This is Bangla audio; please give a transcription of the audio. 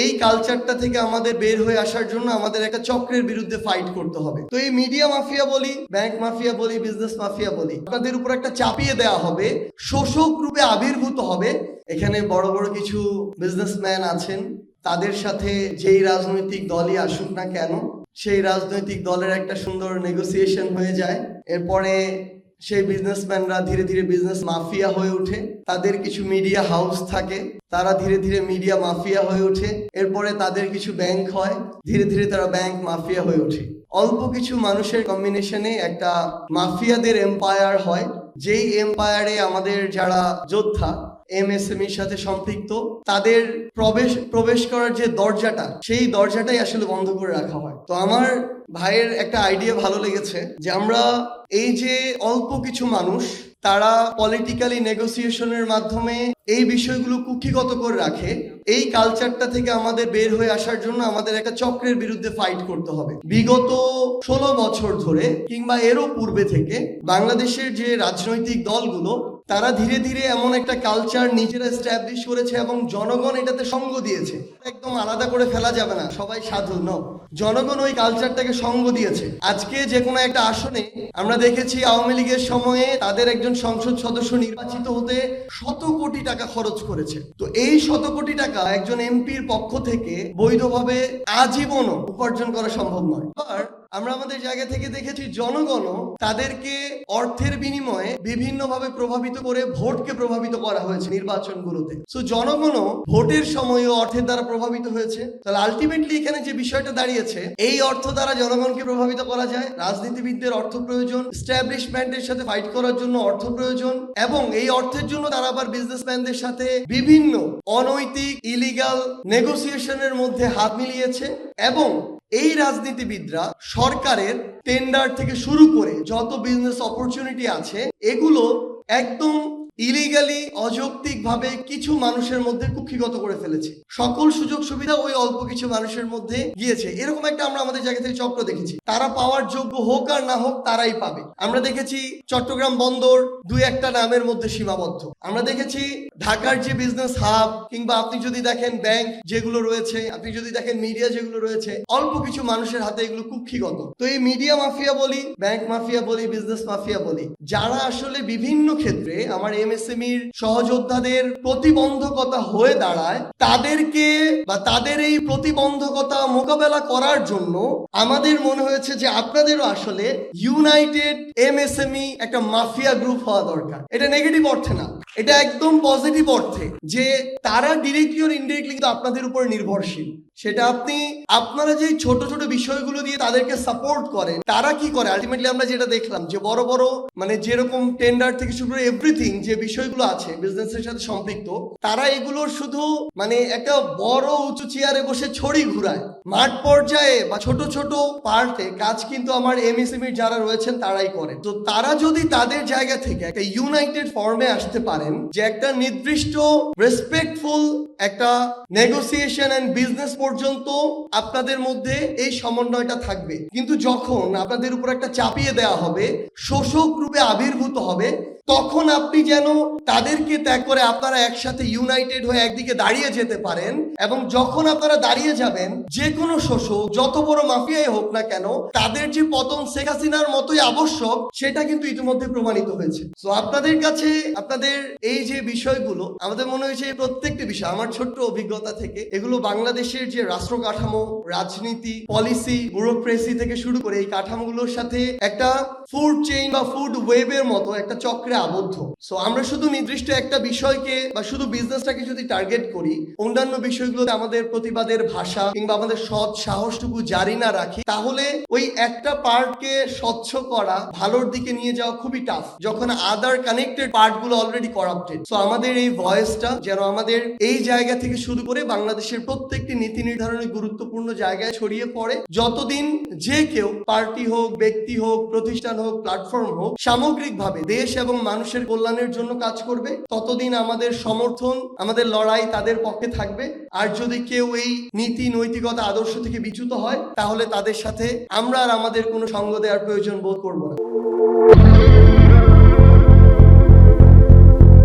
এই কালচারটা থেকে আমাদের বের হয়ে আসার জন্য আমাদের একটা চক্রের বিরুদ্ধে ফাইট করতে হবে। তো এই মিডিয়া মাফিয়া বলি, ব্যাংক মাফিয়া বলি, বিজনেস মাফিয়া বলি, আপনাদের উপর একটা চাপিয়ে দেওয়া হবে, শোষক রূপে আবির্ভূত হবে। এখানে বড় বড় কিছু বিজনেসম্যান আছেন, তাদের সাথে যেই রাজনৈতিক দলই আসুক না কেন, সেই রাজনৈতিক দলের একটা সুন্দর নেগোসিয়েশন হয়ে যায়। এরপরে সেই বিজনেসম্যানরা ধীরে ধীরে বিজনেস মাফিয়া হয়ে ওঠে। তাদের কিছু মিডিয়া হাউস থাকে, তারা ধীরে ধীরে মিডিয়া মাফিয়া হয়ে ওঠে। এরপরে তাদের কিছু ব্যাংক হয়, ধীরে ধীরে তারা ব্যাংক মাফিয়া হয়ে ওঠে। অল্প কিছু মানুষের কম্বিনেশনে একটা মাফিয়াদের এম্পায়ার হয়, যেই এম্পায়ারে আমাদের যারা যোদ্ধা এমএসএমইর সাথে সম্পৃক্ত, তাদের প্রবেশ করার যে দরজাটা, সেই দরজাটাই আসলে বন্ধ করে রাখা হয়। তো আমার ভাইয়ের একটা আইডিয়া ভালো লেগেছে যে আমরা এই যে অল্প কিছু মানুষ, তারা পলিটিক্যালি নেগোসিয়েশনের মাধ্যমে এই বিষয়গুলো কুক্ষিগত করে রাখে, এই কালচারটা থেকে আমাদের বের হয়ে আসার জন্য আমাদের একটা চক্রের বিরুদ্ধে ফাইট করতে হবে। বিগত 16 বছর ধরে কিংবা এরও পূর্বে থেকে বাংলাদেশের যে রাজনৈতিক দলগুলো, তারা ধীরে ধীরে এমন একটা কালচার নিজেরা এস্টাবলিশ করেছে এবং জনগণ এটাতে সঙ্গ দিয়েছে। একদম আলাদা করে ফেলা যাবে না, সবাই সাধু নয়, জনগণ ওই কালচারটাকে সঙ্গ দিয়েছে। আজকে যে কোনো একটা আসনে আমরা দেখেছি আওয়ামী লীগের সময়ে তাদের একজন সংসদ সদস্য নির্বাচিত হতে শত কোটি টাকা খরচ করেছে। তো এই শত কোটি টাকা একজন এমপির পক্ষ থেকে বৈধভাবে আজীবনও উপার্জন করা সম্ভব নয়। আর আমরা আমাদের জায়গা থেকে দেখেছি জনগণও তাদেরকে অর্থের বিনিময়ে বিভিন্নভাবে প্রভাবিত করে ভোটকে প্রভাবিত করা হয়েছে নির্বাচনগুলোতে। সো জনগণও ভোটের সময়ও অর্থের দ্বারা প্রভাবিত হয়েছে। তাহলে আলটিমেটলি এখানে যে বিষয়টা দাঁড়িয়েছে, এই অর্থ দ্বারা জনগণকে প্রভাবিত করা যায়। রাজনীতিবিদদের অর্থ প্রয়োজন, এস্টাবলিশমেন্টের সাথে ফাইট করার জন্য অর্থ প্রয়োজন, এবং এই অর্থের জন্য তারা আবার বিজনেসম্যানদের সাথে বিভিন্ন অনৈতিক ইলিগাল নেগোসিয়েশনের মধ্যে হাত মিলিয়েছে। এবং এই রাজনীতিবিদরা সরকারের টেন্ডার থেকে শুরু করে যত বিজনেস অপরচুনিটি আছে, এগুলো একদম ইলিগালি অযৌক্তিক ভাবে কিছু মানুষের মধ্যে কুক্ষিগত করে ফেলেছে। সকল সুযোগ সুবিধা ওই অল্প কিছু মানুষের মধ্যে গিয়েছে। এরকম একটা আমরা আমাদের জায়গা থেকে চক্র দেখেছি। তারা পাওয়ার যোগ্য হোক আর না হোক, তারাই পাবে। আমরা দেখেছি চট্টগ্রাম বন্দর দুই একটা নামের মধ্যে সীমাবদ্ধ। আমরা দেখেছি ঢাকার যে বিজনেস হাব, কিংবা আপনি যদি দেখেন ব্যাংক যেগুলো রয়েছে, আপনি যদি দেখেন মিডিয়া যেগুলো রয়েছে, অল্প কিছু মানুষের হাতে এগুলো কুক্ষিগত। তো এই মিডিয়া মাফিয়া বলি, ব্যাংক মাফিয়া বলি, বিজনেস মাফিয়া বলি, যারা আসলে বিভিন্ন ক্ষেত্রে আমার এমএসএমইর সহযোদ্ধাদের প্রতিবন্ধকতা হয়ে দাঁড়ায়, তাদেরকে বা তাদের এই প্রতিবন্ধকতা মোকাবেলা করার জন্য আমাদের মনে হয়েছে যে আপনাদেরও আসলে ইউনাইটেড এমএসএমই একটা মাফিয়া গ্রুপ হওয়া দরকার। এটা নেগেটিভ অর্থে না, এটা একদম পজিটিভ অর্থে, যে তারা ডিরেক্টলি আর ইনডিরেক্টলি কিন্তু আপনাদের উপর নির্ভরশীল। সেটা আপনারা যে ছোট ছোট বিষয়গুলো দিয়ে তাদেরকে সাপোর্ট করেন, তারা কি করে আলটিমেটলি আমরা যেটা দেখলাম যে বড় বড় মানে যেরকম টেন্ডার থেকে শুরু করে এভরিথিং যে বিষয়গুলো আছে বিজনেসের সাথে সম্পৃক্ত, তারা এগুলোর শুধু মানে একটা বড় উঁচু চেয়ারে বসে ছড়ি ঘুরায়। মাঠ পর্যায়ে বা ছোট ছোট পার্টে কাজ কিন্তু আমার এমএসএমই যারা রয়েছেন তারাই করে। তো তারা যদি তাদের জায়গা থেকে একটা ইউনাইটেড ফর্মে আসতে পারেন, যে একটা নির্দিষ্ট রেসপেক্টফুল একটা নেগোসিয়েশন এন্ড বিজনেস পর্যন্ত আপনাদের মধ্যে এই সমন্বয়টা থাকবে, কিন্তু যখন আপনাদের উপর একটা চাপিয়ে দেওয়া হবে, শোষক রূপে আবির্ভূত হবে, তখন আপনি যেন তাদেরকে ত্যাগ করে আপনারা একসাথে ইউনাইটেড হয়ে একদিকে দাঁড়িয়ে যেতে পারেন। এবং যখন আপনারা দাঁড়িয়ে যাবেন, যে কোনো শোষক যত বড় মাফিয়াই হোক না কেন, তাদের যে পতন শেখ হাসিনার মতোই আবশ্যক, সেটা কিন্তু ইতিমধ্যে প্রমাণিত হয়েছে। তো আপনাদের কাছে আপনাদের এই যে বিষয়গুলো, আমাদের মনে হয়েছে এই প্রত্যেকটি বিষয়, আমার ছোট্ট অভিজ্ঞতা থেকে, এগুলো বাংলাদেশের যে রাষ্ট্র কাঠামো, রাজনীতি, পলিসি, ব্যুরোক্রেসি থেকে শুরু করে এই কাঠামোগুলোর সাথে একটা ফুড চেইন বা ফুড ওয়েবের মতো একটা চক্রে আবদ্ধ। সো আমরা শুধু নির্দিষ্ট একটা বিষয়কে বা শুধু বিজনেসটাকে যদি টার্গেট করি, অন্যান্য বিষয়গুলোতে আমাদের প্রতিবাদের ভাষা কিংবা আমাদের সৎ সাহসটুকু জারি না রাখি, তাহলে ওই একটা পার্টকে স্বচ্ছ করা, ভালোর দিকে নিয়ে যাওয়া খুবই টাফ, যখন আদার কানেক্টেড পার্টগুলো অলরেডি করাপ্টেড। সো আমাদের এই ভয়েসটা যেন আমাদের এই জায়গা থেকে শুরু করে বাংলাদেশের প্রত্যেকটি নীতি নির্ধারণের গুরুত্বপূর্ণ জায়গায় ছড়িয়ে পড়ে। যতদিন যে কেউ, পার্টি হোক, ব্যক্তি হোক, প্রতিষ্ঠান হোক, প্ল্যাটফর্ম হোক, সামগ্রিকভাবে দেশ এবং মানুষের কল্যাণের জন্য কাজ করবে, ততদিন আমাদের সমর্থন, আমাদের লড়াই তাদের পক্ষে থাকবে। আর যদি কেউ এই নীতি, নৈতিকতা, আদর্শ থেকে বিচ্যুত হয়, তাহলে তাদের সাথে আমরা আর আমাদের কোনো সঙ্গ দেওয়ার প্রয়োজন বোধ করবো না।